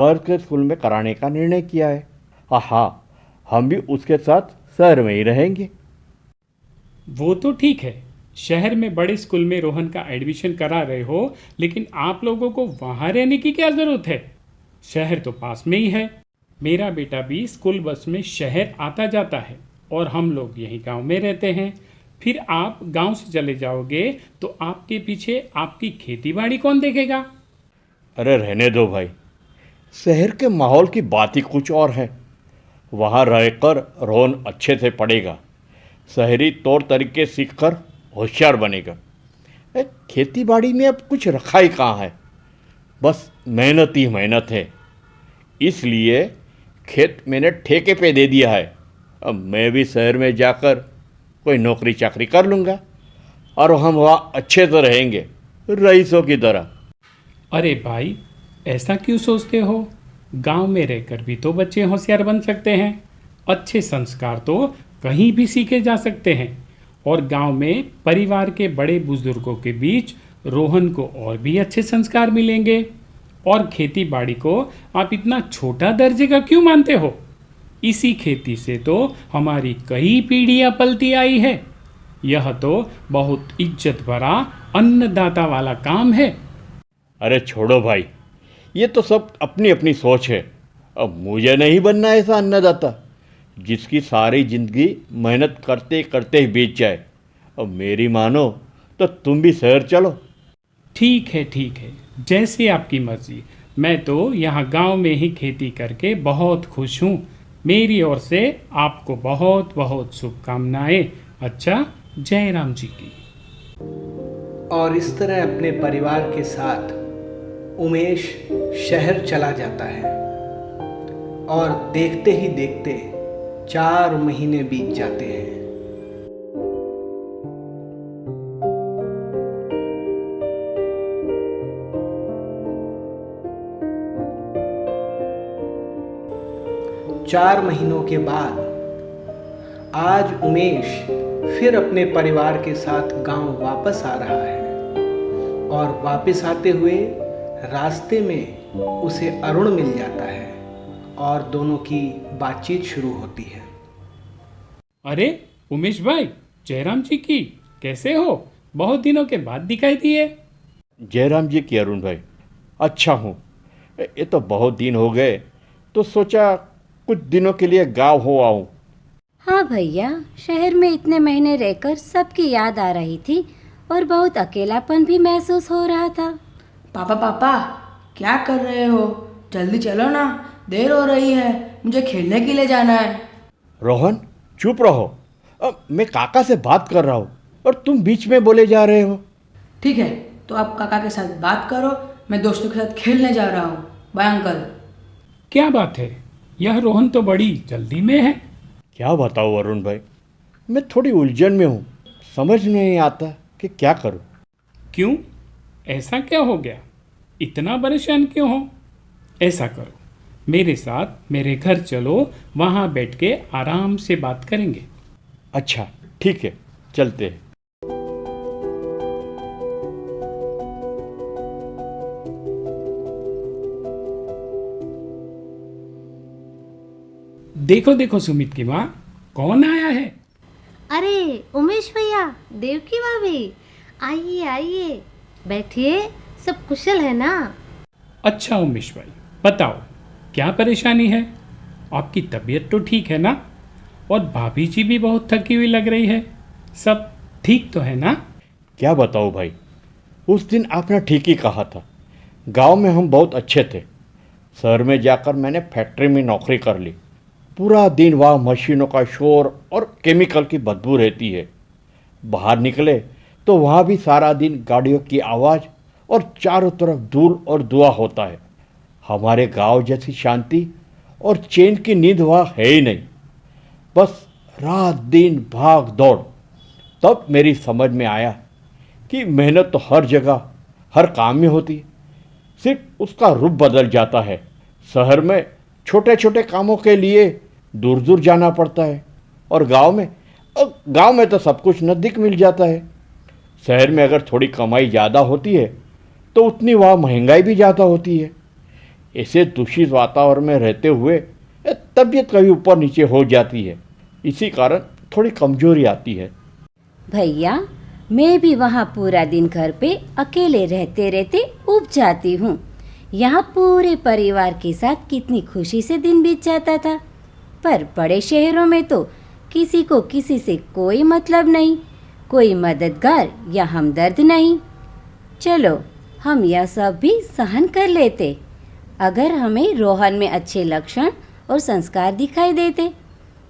शहर के स्कूल में कराने का निर्णय किया है। हाँ, हम भी उसके साथ शहर में ही रहेंगे। वो तो ठीक है, शहर में बड़े स्कूल में रोहन का एडमिशन करा रहे हो, लेकिन आप लोगों को वहाँ रहने की क्या ज़रूरत है? शहर तो पास में ही है। मेरा बेटा भी स्कूल बस में शहर आता जाता है और हम लोग यहीं गांव में रहते हैं। फिर आप गांव से चले जाओगे तो आपके पीछे आपकी खेती बाड़ी कौन देखेगा? अरे रहने दो भाई, शहर के माहौल की बात ही कुछ और है। वहाँ रहकर रोहन अच्छे से पढ़ेगा, शहरी तौर तरीके सीखकर होशियार बनेगा। खेती बाड़ी में अब कुछ रखा ही कहाँ है, बस मेहनत ही मेहनत है। इसलिए खेत मैंने ठेके पे दे दिया है। अब मैं भी शहर में जाकर कोई नौकरी चाकरी कर लूँगा और हम वहाँ अच्छे से रहेंगे, रईसों की तरह। अरे भाई, ऐसा क्यों सोचते हो? गांव में रहकर भी तो बच्चे होशियार बन सकते हैं। अच्छे संस्कार तो कहीं भी सीखे जा सकते हैं। और गांव में परिवार के बड़े बुजुर्गों के बीच रोहन को और भी अच्छे संस्कार मिलेंगे। और खेती बाड़ी को आप इतना छोटा दर्जे का क्यों मानते हो? इसी खेती से तो हमारी कई पीढ़ियां पलती आई है। यह तो बहुत इज्जत भरा अन्नदाता वाला काम है। अरे छोड़ो भाई, ये तो सब अपनी अपनी सोच है। अब मुझे नहीं बनना ऐसा अन्नदाता जिसकी सारी जिंदगी मेहनत करते करते ही बीत जाए। अब मेरी मानो तो तुम भी शहर चलो। ठीक है ठीक है, जैसे आपकी मर्जी। मैं तो यहाँ गांव में ही खेती करके बहुत खुश हूँ। मेरी ओर से आपको बहुत बहुत शुभकामनाएं। अच्छा, जय राम जी की। और इस तरह अपने परिवार के साथ उमेश शहर चला जाता है और देखते ही देखते 4 महीने बीत जाते हैं। चार महीनों के बाद आज उमेश फिर अपने परिवार के साथ गांव वापस आ रहा है। और वापस आते हुए रास्ते में उसे अरुण मिल जाता है और दोनों की बातचीत शुरू होती है। अरे उमेश भाई, जयराम जी की, कैसे हो? बहुत दिनों के बाद दिखाई दिए। जयराम जी की अरुण भाई, अच्छा हूँ। ये तो बहुत दिन हो गए, तो सोचा कुछ दिनों के लिए गांव हो आऊँ। हाँ भैया, शहर में इतने महीने रहकर सबकी याद आ रही थी और बहुत अकेलापन भी महसूस हो रहा था। पापा पापा, क्या कर रहे हो? जल्दी चलो ना, देर हो रही है, मुझे खेलने के लिए जाना है। रोहन चुप रहो, अब मैं काका से बात कर रहा हूँ और तुम बीच में बोले जा रहे हो। ठीक है, तो आप काका के साथ बात करो, मैं दोस्तों के साथ खेलने जा रहा हूँ। Bye uncle. क्या बात है, यह रोहन तो बड़ी जल्दी में है। क्या बताऊँ अरुण भाई, मैं थोड़ी उलझन में हूँ, समझ नहीं आता कि क्या करूँ। क्यों, ऐसा क्या हो गया? इतना परेशान क्यों हो? ऐसा करो, मेरे साथ मेरे घर चलो, वहाँ बैठ के आराम से बात करेंगे। अच्छा ठीक है, चलते हैं। देखो देखो सुमित की माँ, कौन आया है? अरे उमेश भैया, देवकी भाभी, आइए आइए, बैठिए। सब कुशल है ना? अच्छा उमेश भाई, बताओ क्या परेशानी है? आपकी तबीयत तो ठीक है ना? और भाभी जी भी बहुत थकी हुई लग रही है। सब ठीक तो है ना? क्या बताऊँ भाई, उस दिन आपने ठीक ही कहा था। गांव में हम बहुत अच्छे थे, शहर में जाकर मैंने फैक्ट्री में नौकरी कर ली। पूरा दिन वहाँ मशीनों का शोर और केमिकल की बदबू रहती है। बाहर निकले तो वहाँ भी सारा दिन गाड़ियों की आवाज़ और चारों तरफ धूल और धुआं होता है। हमारे गांव जैसी शांति और चैन की नींद वहाँ है ही नहीं, बस रात दिन भाग दौड़। तब मेरी समझ में आया कि मेहनत तो हर जगह हर काम में होती है, सिर्फ उसका रूप बदल जाता है। शहर में छोटे छोटे कामों के लिए दूर दूर जाना पड़ता है और गांव में तो सब कुछ नज़दीक मिल जाता है। शहर में अगर थोड़ी कमाई ज़्यादा होती है तो उतनी वहाँ महंगाई भी ज़्यादा होती है। ऐसे दूषित वातावरण में रहते हुए तबीयत कभी ऊपर नीचे हो जाती है। इसी कारण थोड़ी कमजोरी आती है। भैया, मैं भी वहाँ पूरा दिन घर पे अकेले रहते रहते ऊब जाती हूँ। यहाँ पूरे परिवार के साथ कितनी खुशी से दिन बीत जाता था, पर बड़े शहरों में तो किसी को किसी से कोई मतलब नहीं, कोई मददगार या हमदर्द नहीं। चलो, हम यह सब भी सहन कर लेते अगर हमें रोहन में अच्छे लक्षण और संस्कार दिखाई देते,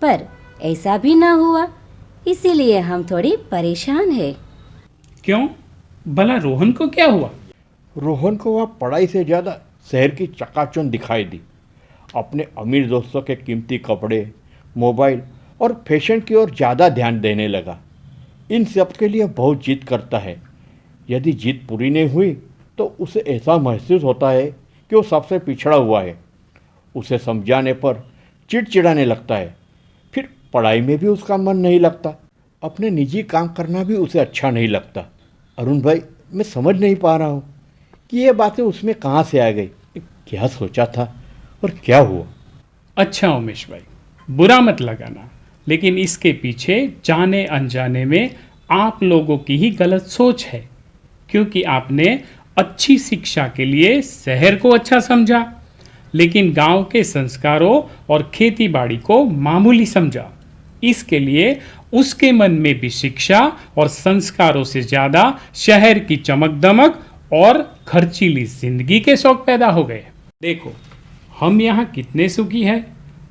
पर ऐसा भी न हुआ, इसीलिए हम थोड़ी परेशान हैं। क्यों? भला रोहन को क्या हुआ? रोहन को वह पढ़ाई से ज़्यादा शहर की चकाचौंध दिखाई दी। अपने अमीर दोस्तों के कीमती कपड़े, मोबाइल और फैशन की ओर ज़्यादा ध्यान देने लगा। इन सब के लिए बहुत जिद करता है। यदि जिद पूरी नहीं हुई तो उसे ऐसा महसूस होता है कि वो सबसे पिछड़ा हुआ है। उसे समझाने पर चिड़चिड़ाने लगता है। फिर पढ़ाई में भी उसका मन नहीं लगता। अपने निजी काम करना भी उसे अच्छा नहीं लगता। अरुण भाई, मैं समझ नहीं पा रहा हूँ कि ये बातें उसमें कहाँ से आ गई। क्या सोचा था और क्या हुआ? अच्छा उमेश भाई, बुरा मत लगाना, लेकिन इसके पीछे जाने अनजाने में आप लोगों की ही गलत सोच है, क्योंकि आपने अच्छी शिक्षा के लिए शहर को अच्छा समझा, लेकिन गांव के संस्कारों और खेती बाड़ी को मामूली समझा। इसके लिए उसके मन में भी शिक्षा और संस्कारों से ज़्यादा शहर की चमक दमक और खर्चीली जिंदगी के शौक पैदा हो गए। देखो, हम यहाँ कितने सुखी हैं।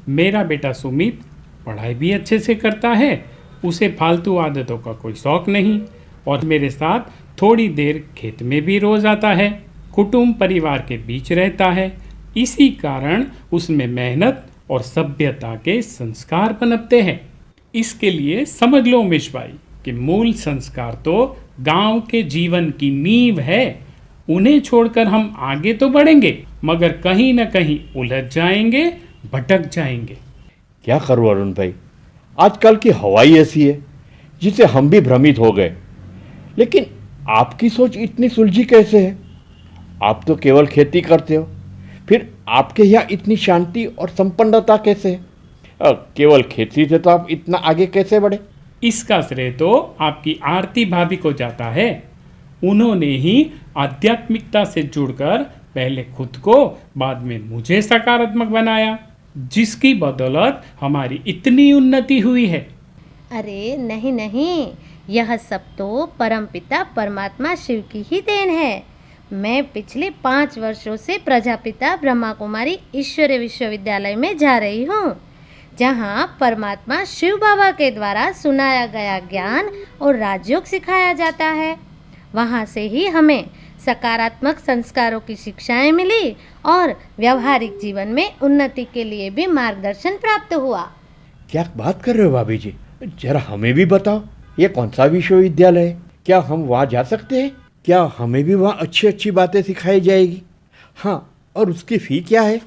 मेरा बेटा सुमित पढ़ाई भी अच्छे से करता है, उसे फालतू आदतों का कोई शौक नहीं, और मेरे साथ थोड़ी देर खेत में भी रोज आता है, कुटुंब परिवार के बीच रहता है। इसी कारण उसमें मेहनत और सभ्यता के संस्कार पनपते हैं। इसके लिए समझ लो उमेश भाई कि मूल संस्कार तो गांव के जीवन की नींव है। उन्हें छोड़कर हम आगे तो बढ़ेंगे, मगर कहीं न कहीं उलझ जाएंगे, भटक जाएंगे। क्या करूँ अरुण भाई, आजकल की हवाई ऐसी है जिसे हम भी भ्रमित हो गए। लेकिन आपकी सोच इतनी सुलझी कैसे है? आप तो केवल खेती करते हो, फिर आपके यहाँ इतनी शांति और संपन्नता कैसे है? केवल खेती से तो आप इतना आगे कैसे बढ़े? इसका श्रेय तो आपकी आरती भाभी को जाता है। उन्होंने ही आध्यात्मिकता से जुड़कर पहले खुद को, बाद में मुझे सकारात्मक बनाया, जिसकी बदौलत हमारी इतनी उन्नति हुई है। अरे नहीं नहीं, यह सब तो परमपिता परमात्मा शिव की ही देन है। मैं पिछले 5 वर्षों से प्रजापिता ब्रह्मा कुमारी ईश्वरीय विश्वविद्यालय में जा रही हूँ, जहाँ परमात्मा शिव बाबा के द्वारा सुनाया गया ज्ञान और राजयोग सिखाया जाता है। वहाँ से ही हमें सकारात्मक संस्कारों की शिक्षाएं मिली और व्यवहारिक जीवन में उन्नति के लिए भी मार्गदर्शन प्राप्त हुआ। क्या बात कर रहे हो भाभी जी? जरा हमें भी बताओ, ये कौन सा विश्वविद्यालय है? क्या हम वहाँ जा सकते हैं? क्या हमें भी वहाँ अच्छी अच्छी बातें सिखाई जाएगी? हाँ, और उसकी फ़ी क्या है?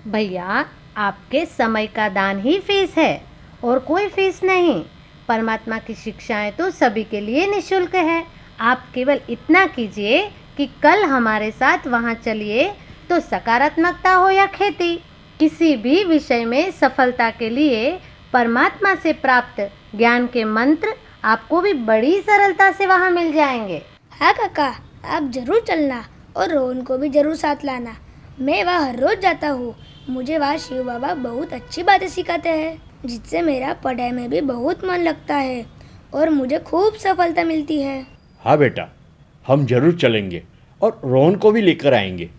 भैया, आपके समय का दान ही फीस है और कोई फीस नहीं। परमात्मा की शिक्षाएं तो सभी के लिए निःशुल्क है। आप केवल इतना कीजिए कि कल हमारे साथ वहाँ चलिए, तो सकारात्मकता हो या खेती, किसी भी विषय में सफलता के लिए परमात्मा से प्राप्त ज्ञान के मंत्र आपको भी बड़ी सरलता से वहाँ मिल जाएंगे। हाँ काका, आप जरूर चलना और रोहन को भी जरूर साथ लाना। मैं वहाँ हर रोज जाता हूँ। मुझे वहाँ शिव बाबा बहुत अच्छी बातें सिखाते हैं, जिससे मेरा पढ़ाई में भी बहुत मन लगता है और मुझे खूब सफलता मिलती है। हाँ बेटा, हम जरूर चलेंगे और रोहन को भी लेकर आएंगे।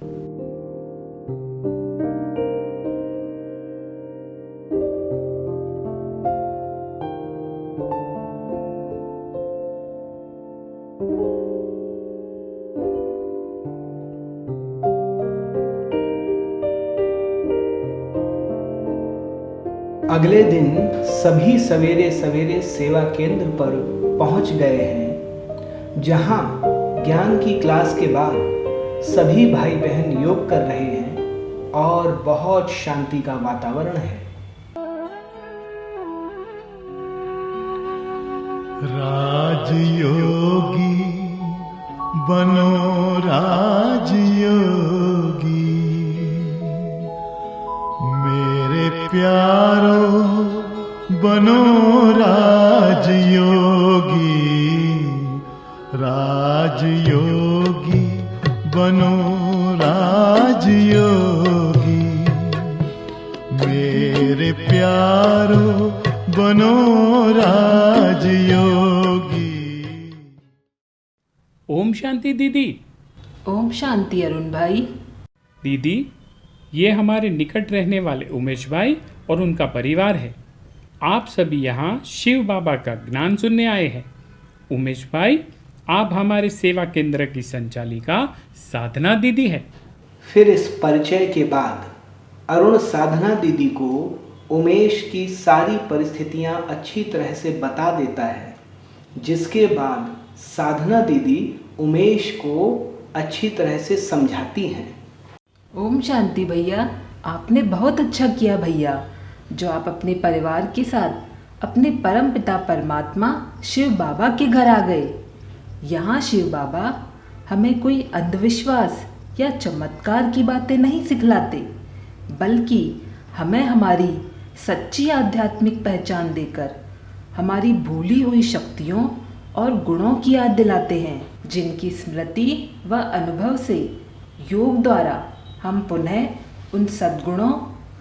अगले दिन सभी सवेरे सवेरे सेवा केंद्र पर पहुंच गए हैं, जहां ज्ञान की क्लास के बाद सभी भाई बहन योग कर रहे हैं और बहुत शांति का वातावरण है। राजयोगी बनो राजयोगी, प्यारो बनो राजयोगी, राजयोगी बनो राजयोगी, मेरे प्यारो बनो राजयोगी। ओम शांति दीदी। ओम शांति अरुण भाई। दीदी, ये हमारे निकट रहने वाले उमेश भाई और उनका परिवार है। आप सभी यहाँ शिव बाबा का ज्ञान सुनने आए हैं। उमेश भाई, आप हमारे सेवा केंद्र की संचालिका साधना दीदी है। फिर इस परिचय के बाद अरुण साधना दीदी को उमेश की सारी परिस्थितियां अच्छी तरह से बता देता है, जिसके बाद साधना दीदी उमेश को अच्छी तरह से समझाती हैं। ओम शांति भैया, आपने बहुत अच्छा किया भैया, जो आप अपने परिवार के साथ अपने परम पिता परमात्मा शिव बाबा के घर आ गए। यहाँ शिव बाबा हमें कोई अंधविश्वास या चमत्कार की बातें नहीं सिखलाते, बल्कि हमें हमारी सच्ची आध्यात्मिक पहचान देकर हमारी भूली हुई शक्तियों और गुणों की याद दिलाते हैं, जिनकी स्मृति व अनुभव से योग द्वारा हम पुनः उन सद्गुणों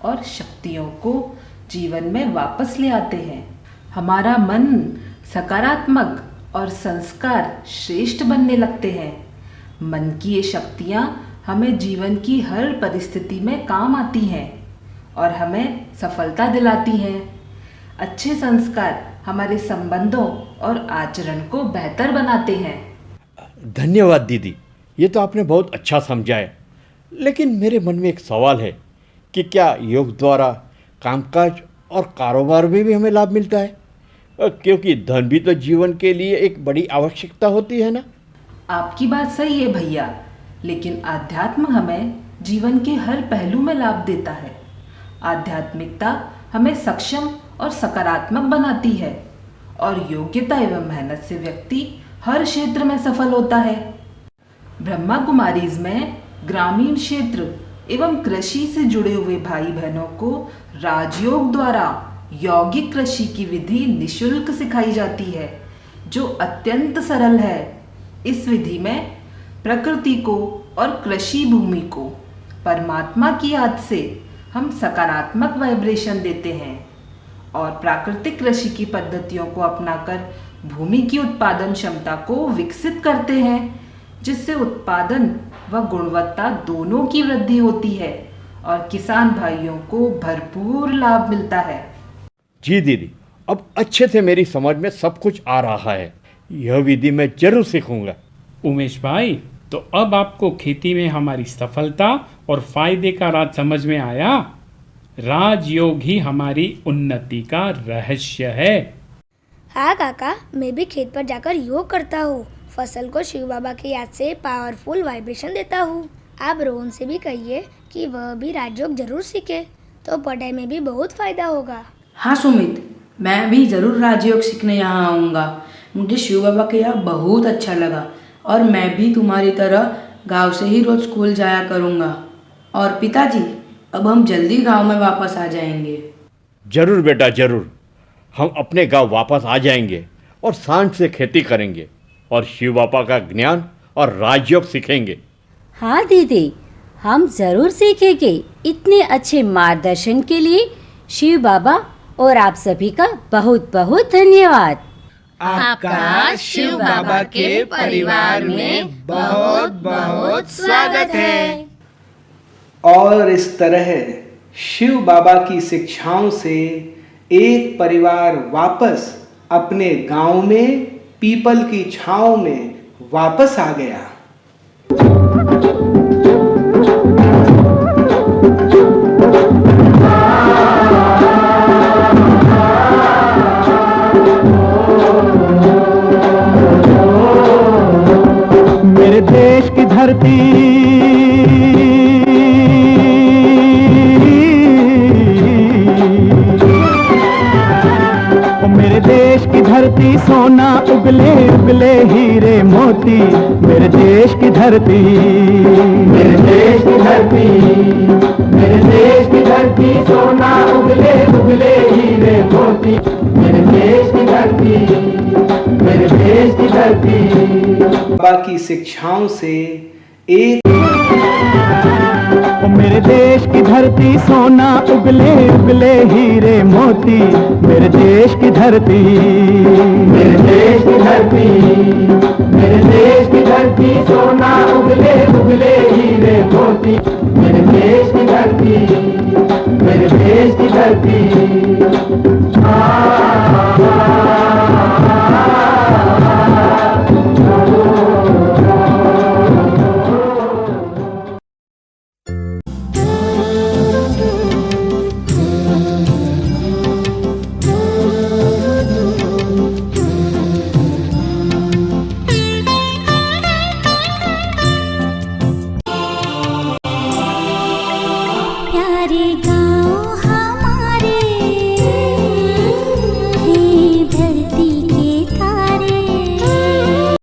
और शक्तियों को जीवन में वापस ले आते हैं। हमारा मन सकारात्मक और संस्कार श्रेष्ठ बनने लगते हैं। मन की ये शक्तियाँ हमें जीवन की हर परिस्थिति में काम आती हैं और हमें सफलता दिलाती हैं। अच्छे संस्कार हमारे संबंधों और आचरण को बेहतर बनाते हैं। धन्यवाद दीदी, ये तो आपने बहुत अच्छा समझाया। लेकिन मेरे मन में एक सवाल है कि क्या योग द्वारा कामकाज और कारोबार में भी हमें लाभ मिलता है? क्योंकि धन भी तो जीवन के लिए एक बड़ी आवश्यकता होती है ना। आपकी बात सही है भैया, लेकिन आध्यात्म हमें जीवन के हर पहलू में लाभ देता है। आध्यात्मिकता हमें सक्षम और सकारात्मक बनाती है और योग्यता एवं मेहनत से व्यक्ति हर क्षेत्र में सफल होता है। ब्रह्मा कुमारीज में ग्रामीण क्षेत्र एवं कृषि से जुड़े हुए भाई बहनों को राजयोग द्वारा यौगिक कृषि की विधि निशुल्क सिखाई जाती है, जो अत्यंत सरल है। इस विधि में प्रकृति को और कृषि भूमि को परमात्मा की याद से हम सकारात्मक वाइब्रेशन देते हैं और प्राकृतिक कृषि की पद्धतियों को अपनाकर भूमि की उत्पादन क्षमता को विकसित करते हैं, जिससे उत्पादन व गुणवत्ता दोनों की वृद्धि होती है और किसान भाइयों को भरपूर लाभ मिलता है। जी दीदी, अब अच्छे से मेरी समझ में सब कुछ आ रहा है। यह विधि मैं जरूर सीखूंगा। उमेश भाई, तो अब आपको खेती में हमारी सफलता और फायदे का राज समझ में आया। राजयोग ही हमारी उन्नति का रहस्य है। हाँ काका, मैं भी खेत पर जाकर योग करता हूँ। फसल को शिव बाबा की याद से पावरफुल वाइब्रेशन देता हूँ। आप रोहन से भी कहिए कि वह भी राजयोग जरूर सीखे, तो पढ़ाई में भी बहुत फायदा होगा। हाँ सुमित, मैं भी जरूर राजयोग सीखने यहाँ आऊँगा। मुझे शिव बाबा के यहाँ बहुत अच्छा लगा और मैं भी तुम्हारी तरह गांव से ही रोज स्कूल जाया करूँगा। और पिताजी, अब हम जल्दी गांव में वापस आ जाएंगे। जरूर बेटा, जरूर। हम अपने गांव वापस आ जाएंगे और शान से खेती करेंगे और शिव बाबा का ज्ञान और राजयोग सीखेंगे। हाँ दीदी, हम जरूर सीखेंगे। इतने अच्छे मार्गदर्शन के लिए शिव बाबा और आप सभी का बहुत बहुत धन्यवाद। आपका शिव बाबा के परिवार में बहुत बहुत स्वागत है। और इस तरह शिव बाबा की शिक्षाओं से एक परिवार वापस अपने गांव में पीपल की छांव में वापस आ गया। मेरे देश की धरती मेरे देश की धरती सोना उगले उगले हीरे मोती। मेरे देश की धरती, मेरे देश की धरती, मेरे देश की धरती। धरती सोना उगले उगले हीरे मोती, मेरे देश की धरती, मेरे देश की धरती। बाबा की शिक्षाओं से एक मेरे देश की धरती सोना उगले उगले हीरे मोती, मेरे देश की धरती, मेरे देश की धरती, मेरे देश की धरती सोना उगले उगले हीरे मोती, मेरे देश की धरती, मेरे देश की धरती।